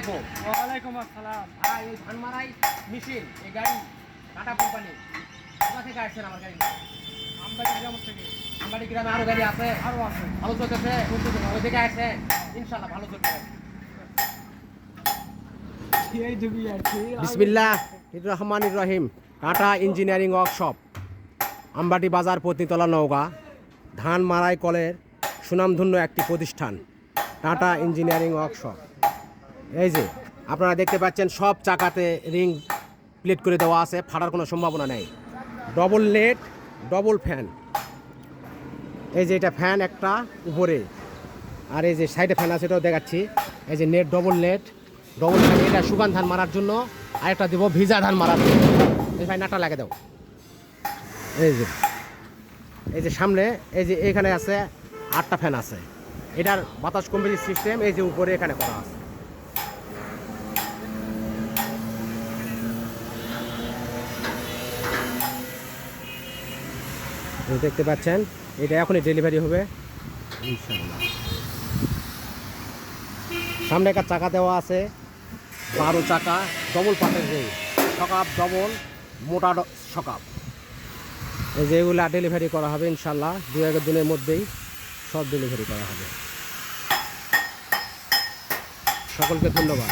ওয়ালাইকুম আসসালাম। ভাই এই ধান মারাই মেশিন এই গাড়ি টাটা কোম্পানি কোথা থেকে আসছেন আমার গাড়ি? আমবাড়ি গ্রাম থেকে। আমবাড়ি গ্রামে আরো গাড়ি আছে? আরো আছে। ভালো চলতেছে? ওই থেকে আসছেন ইনশাল্লাহ ভালো চলবে। এই ডুবি আছে। বিসমিল্লাহ রহমানির রহিম। টাটা ইঞ্জিনিয়ারিং ওয়ার্কশপ, আমবাটি বাজার, পত্নীতলা, নওগাঁ। ধান মারাই কলের সুনামধন্য একটি প্রতিষ্ঠান টাটা ইঞ্জিনিয়ারিং ওয়ার্কশপ। এই যে আপনারা দেখতে পাচ্ছেন সব চাকাতে রিং প্লেট করে দেওয়া আছে, ফাটার কোনো সম্ভাবনা নেই। Double net, double fan. এই যে এটা ফ্যান একটা উপরে, আর এই যে সাইডে ফ্যান আছে এটাও দেখাচ্ছি। এই যে net, double net, double fan. এটা শুকান ধান মারার জন্য, আর একটা দেবো ভিজা ধান মারার জন্য। এই ভাই নাটটা লাগে দাও। এই যে সামনে এই যে এখানে আছে 8টা ফ্যান আছে। এটার বাতাস কম্পিটিভ সিস্টেম এই যে উপরে এখানে করা আছে। দেখতে পাচ্ছেন এটা এখনই ডেলিভারি হবে ইনশাআল্লাহ। সামনে একটা চাকা দেওয়া আছে, 12 চাকা, ডবল পাটের রিং, সকাপ ডবল, মোটা সকাপ। এই যে এগুলা ডেলিভারি করা হবে ইনশাআল্লাহ। 2-1 দিনের মধ্যেই সব ডেলিভারি করা হবে। সকলকে ধন্যবাদ।